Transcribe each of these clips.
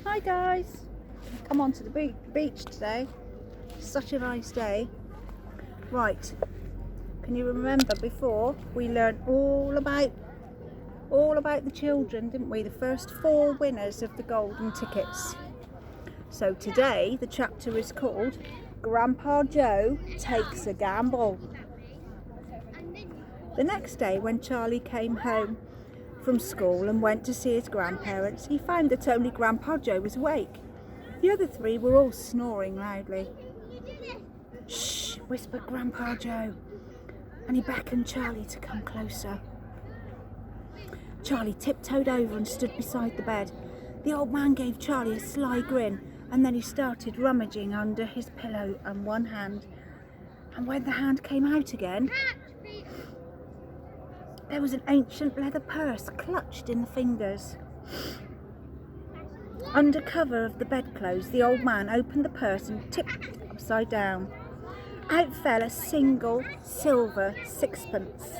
Hi guys, come on to the beach today. Such a nice day. Right, can you remember before we learned all about the children, didn't we? The first 4 winners of the golden tickets. So today the chapter is called Grandpa Joe Takes a Gamble. The next day when Charlie came home from school and went to see his grandparents, he found that only Grandpa Joe was awake. The other 3 were all snoring loudly. "Shh," whispered Grandpa Joe, and he beckoned Charlie to come closer. Charlie tiptoed over and stood beside the bed. The old man gave Charlie a sly grin, and then he started rummaging under his pillow and one hand. And when the hand came out again, there was an ancient leather purse clutched in the fingers. Under cover of the bedclothes, the old man opened the purse and tipped it upside down. Out fell a single silver sixpence.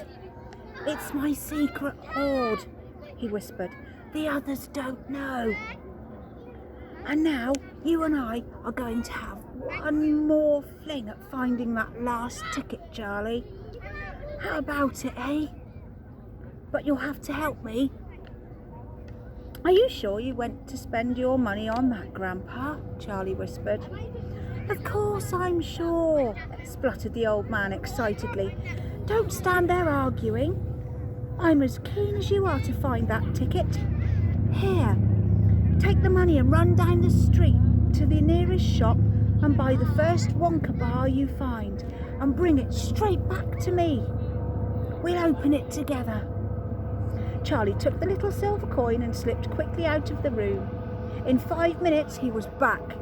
"It's my secret hoard," he whispered. "The others don't know. And now you and I are going to have one more fling at finding that last ticket, Charlie. How about it, eh? But you'll have to help me." "Are you sure you went to spend your money on that, Grandpa?" Charlie whispered. "Of course I'm sure," spluttered the old man excitedly. "Don't stand there arguing. I'm as keen as you are to find that ticket. Here, take the money and run down the street to the nearest shop and buy the first Wonka bar you find and bring it straight back to me. We'll open it together." Charlie took the little silver coin and slipped quickly out of the room. In 5 minutes he was back.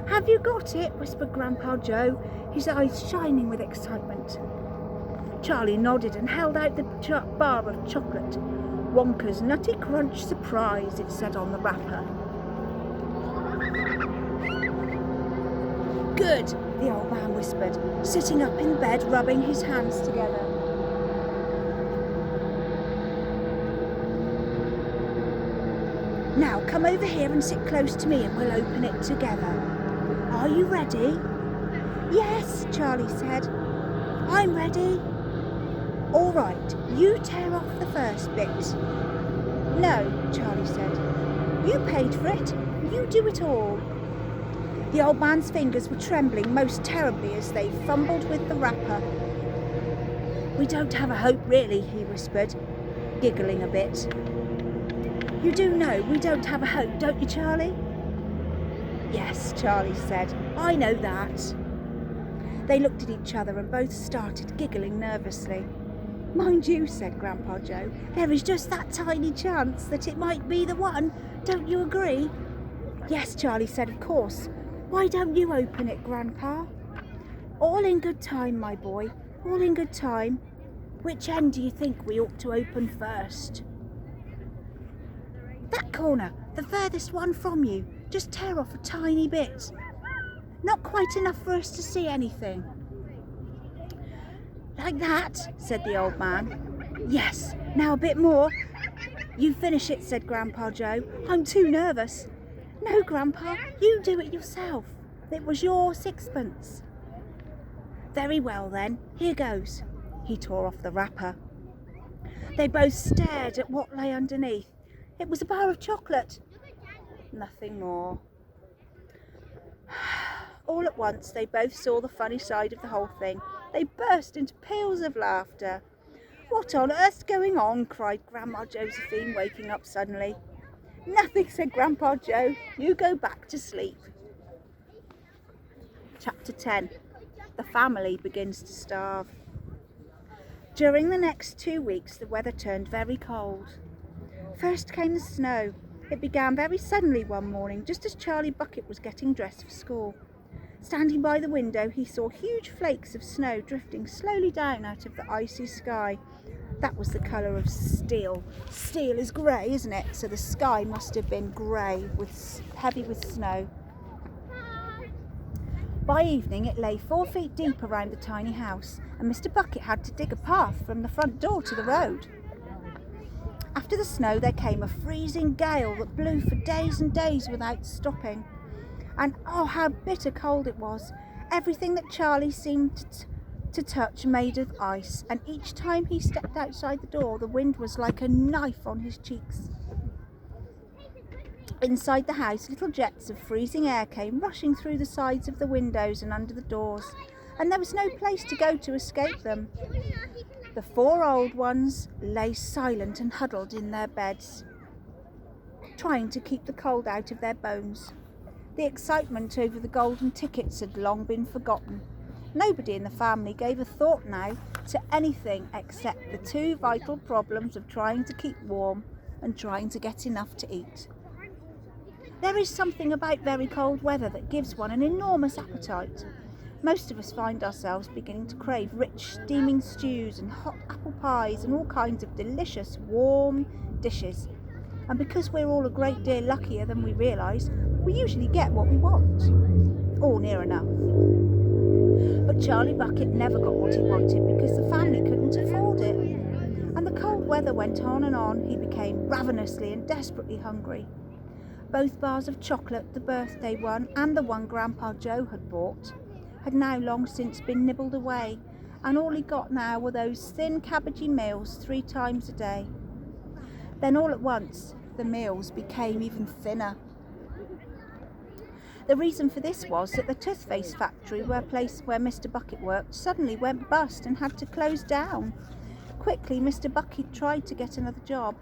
"Have you got it?" whispered Grandpa Joe, his eyes shining with excitement. Charlie nodded and held out the bar of chocolate. "Wonka's Nutty Crunch Surprise," it said on the wrapper. "Good," the old man whispered, sitting up in bed, rubbing his hands together. "Now come over here and sit close to me and we'll open it together. Are you ready?" "Yes," Charlie said. "I'm ready." "All right, you tear off the first bit." "No," Charlie said. "You paid for it. You do it all." The old man's fingers were trembling most terribly as they fumbled with the wrapper. "We don't have a hope really," he whispered, giggling a bit. "You do know we don't have a hope, don't you, Charlie?" "Yes," Charlie said, "I know that." They looked at each other and both started giggling nervously. "Mind you," said Grandpa Joe, "there is just that tiny chance that it might be the one. Don't you agree?" "Yes," Charlie said, "of course. Why don't you open it, Grandpa?" "All in good time, my boy, all in good time. Which end do you think we ought to open first?" "That corner, the furthest one from you. Just tear off a tiny bit. Not quite enough for us to see anything." "Like that," said the old man. "Yes, now a bit more." "You finish it," said Grandpa Joe. "I'm too nervous." "No, Grandpa, you do it yourself. It was your sixpence." "Very well then, here goes." He tore off the wrapper. They both stared at what lay underneath. It was a bar of chocolate. Nothing more. All at once they both saw the funny side of the whole thing. They burst into peals of laughter. "What on earth's going on?" cried Grandma Josephine, waking up suddenly. "Nothing," said Grandpa Joe. "You go back to sleep." Chapter 10. The family begins to starve. During the next 2 weeks the weather turned very cold. First came the snow. It began very suddenly one morning, just as Charlie Bucket was getting dressed for school. Standing by the window, he saw huge flakes of snow drifting slowly down out of the icy sky. That was the colour of steel. Steel is grey, isn't it? So the sky must have been grey, heavy with snow. By evening it lay 4 feet deep around the tiny house, and Mr. Bucket had to dig a path from the front door to the road. After the snow there came a freezing gale that blew for days and days without stopping. And oh, how bitter cold it was. Everything that Charlie seemed to touch made of ice, and each time he stepped outside the door the wind was like a knife on his cheeks. Inside the house, little jets of freezing air came rushing through the sides of the windows and under the doors, and there was no place to go to escape them. The 4 old ones lay silent and huddled in their beds, trying to keep the cold out of their bones. The excitement over the golden tickets had long been forgotten. Nobody in the family gave a thought now to anything except the 2 vital problems of trying to keep warm and trying to get enough to eat. There is something about very cold weather that gives one an enormous appetite. Most of us find ourselves beginning to crave rich, steaming stews and hot apple pies and all kinds of delicious, warm dishes. And because we're all a great deal luckier than we realise, we usually get what we want. Or near enough. But Charlie Bucket never got what he wanted because the family couldn't afford it. And the cold weather went on and on. He became ravenously and desperately hungry. Both bars of chocolate, the birthday one and the one Grandpa Joe had bought, had now long since been nibbled away, and all he got now were those thin cabbagey meals 3 times a day. Then all at once the meals became even thinner. The reason for this was that the toothpaste factory where Mr. Bucket worked suddenly went bust and had to close down. Quickly Mr. Bucket tried to get another job,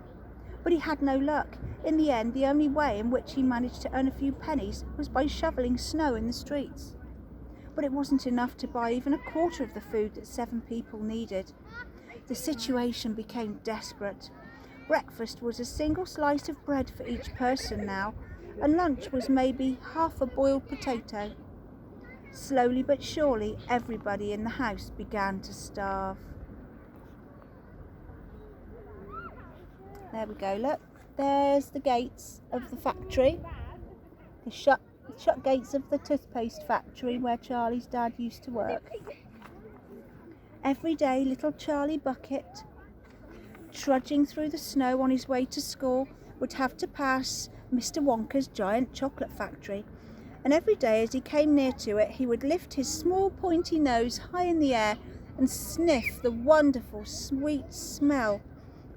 but he had no luck. In the end, the only way in which he managed to earn a few pennies was by shoveling snow in the streets. But it wasn't enough to buy even a quarter of the food that 7 people needed. The situation became desperate. Breakfast was a single slice of bread for each person now, and lunch was maybe half a boiled potato. Slowly but surely, everybody in the house began to starve. There we go, look. There's the gates of the factory. The shut gates of the toothpaste factory where Charlie's dad used to work. Every day little Charlie Bucket, trudging through the snow on his way to school, would have to pass Mr. Wonka's giant chocolate factory, and every day as he came near to it he would lift his small pointy nose high in the air and sniff the wonderful sweet smell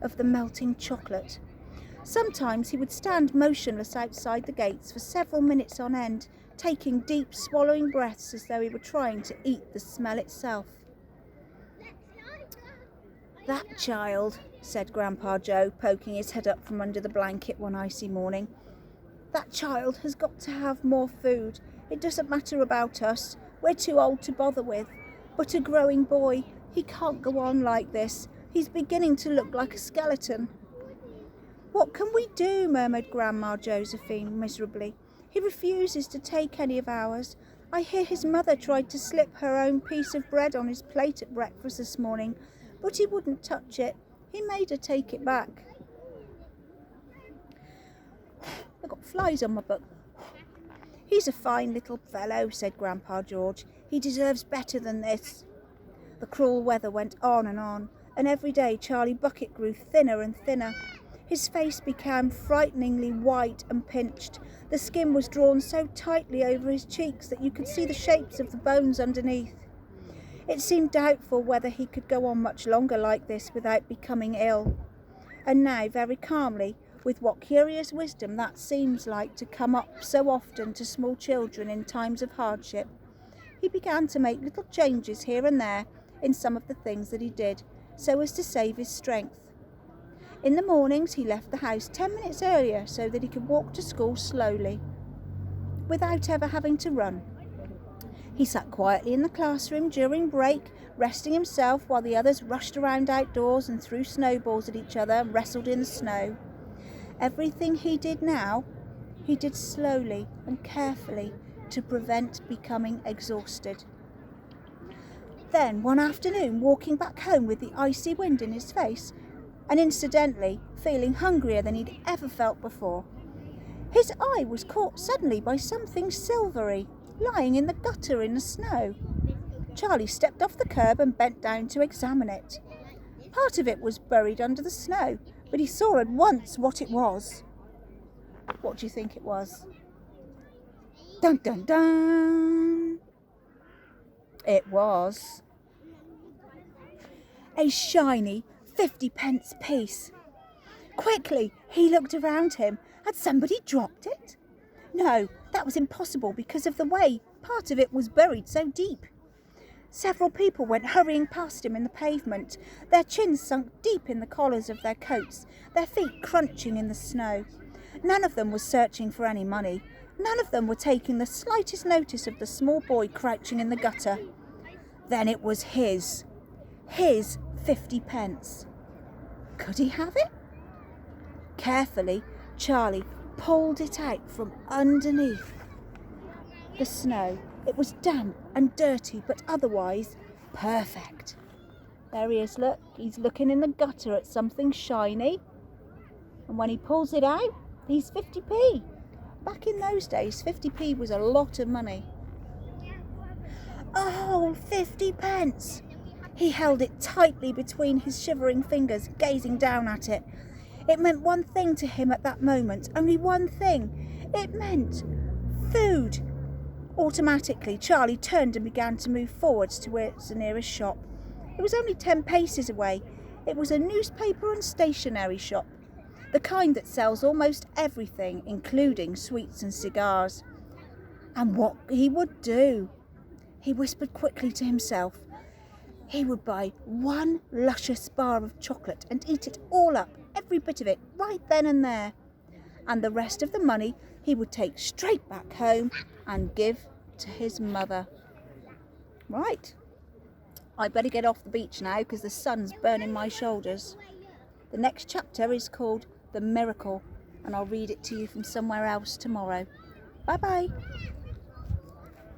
of the melting chocolate. Sometimes he would stand motionless outside the gates for several minutes on end, taking deep swallowing breaths as though he were trying to eat the smell itself. "That child," said Grandpa Joe, poking his head up from under the blanket one icy morning, "that child has got to have more food. It doesn't matter about us. We're too old to bother with. But a growing boy, he can't go on like this. He's beginning to look like a skeleton." "What can we do?" murmured Grandma Josephine miserably. "He refuses to take any of ours. I hear his mother tried to slip her own piece of bread on his plate at breakfast this morning, but he wouldn't touch it. He made her take it back." "I've got flies on my book." "He's a fine little fellow," said Grandpa George. "He deserves better than this." The cruel weather went on, and every day Charlie Bucket grew thinner and thinner. His face became frighteningly white and pinched. The skin was drawn so tightly over his cheeks that you could see the shapes of the bones underneath. It seemed doubtful whether he could go on much longer like this without becoming ill. And now, very calmly, with what curious wisdom that seems like to come up so often to small children in times of hardship, he began to make little changes here and there in some of the things that he did, so as to save his strength. In the mornings he left the house 10 minutes earlier so that he could walk to school slowly, without ever having to run. He sat quietly in the classroom during break, resting himself while the others rushed around outdoors and threw snowballs at each other and wrestled in the snow. Everything he did now, he did slowly and carefully to prevent becoming exhausted. Then one afternoon, walking back home with the icy wind in his face, and incidentally feeling hungrier than he'd ever felt before, his eye was caught suddenly by something silvery lying in the gutter in the snow. Charlie stepped off the curb and bent down to examine it. Part of it was buried under the snow, but he saw at once what it was. What do you think it was? Dun dun dun! It was a shiny 50p piece. Quickly, he looked around him. Had somebody dropped it? No, that was impossible because of the way part of it was buried so deep. Several people went hurrying past him in the pavement, their chins sunk deep in the collars of their coats, their feet crunching in the snow. None of them was searching for any money. None of them were taking the slightest notice of the small boy crouching in the gutter. Then it was his 50p. Could he have it? Carefully, Charlie pulled it out from underneath the snow. It was damp and dirty, but otherwise perfect. There he is, look. He's looking in the gutter at something shiny. And when he pulls it out, he's 50p. Back in those days, 50p was a lot of money. Oh, 50p! He held it tightly between his shivering fingers, gazing down at it. It meant one thing to him at that moment, only one thing. It meant food. Automatically, Charlie turned and began to move forwards towards the nearest shop. It was only 10 paces away. It was a newspaper and stationery shop, the kind that sells almost everything, including sweets and cigars. And what he would do? He whispered quickly to himself. He would buy one luscious bar of chocolate and eat it all up, every bit of it, right then and there. And the rest of the money he would take straight back home and give to his mother. Right, I better get off the beach now because the sun's burning my shoulders. The next chapter is called The Miracle, and I'll read it to you from somewhere else tomorrow. Bye-bye.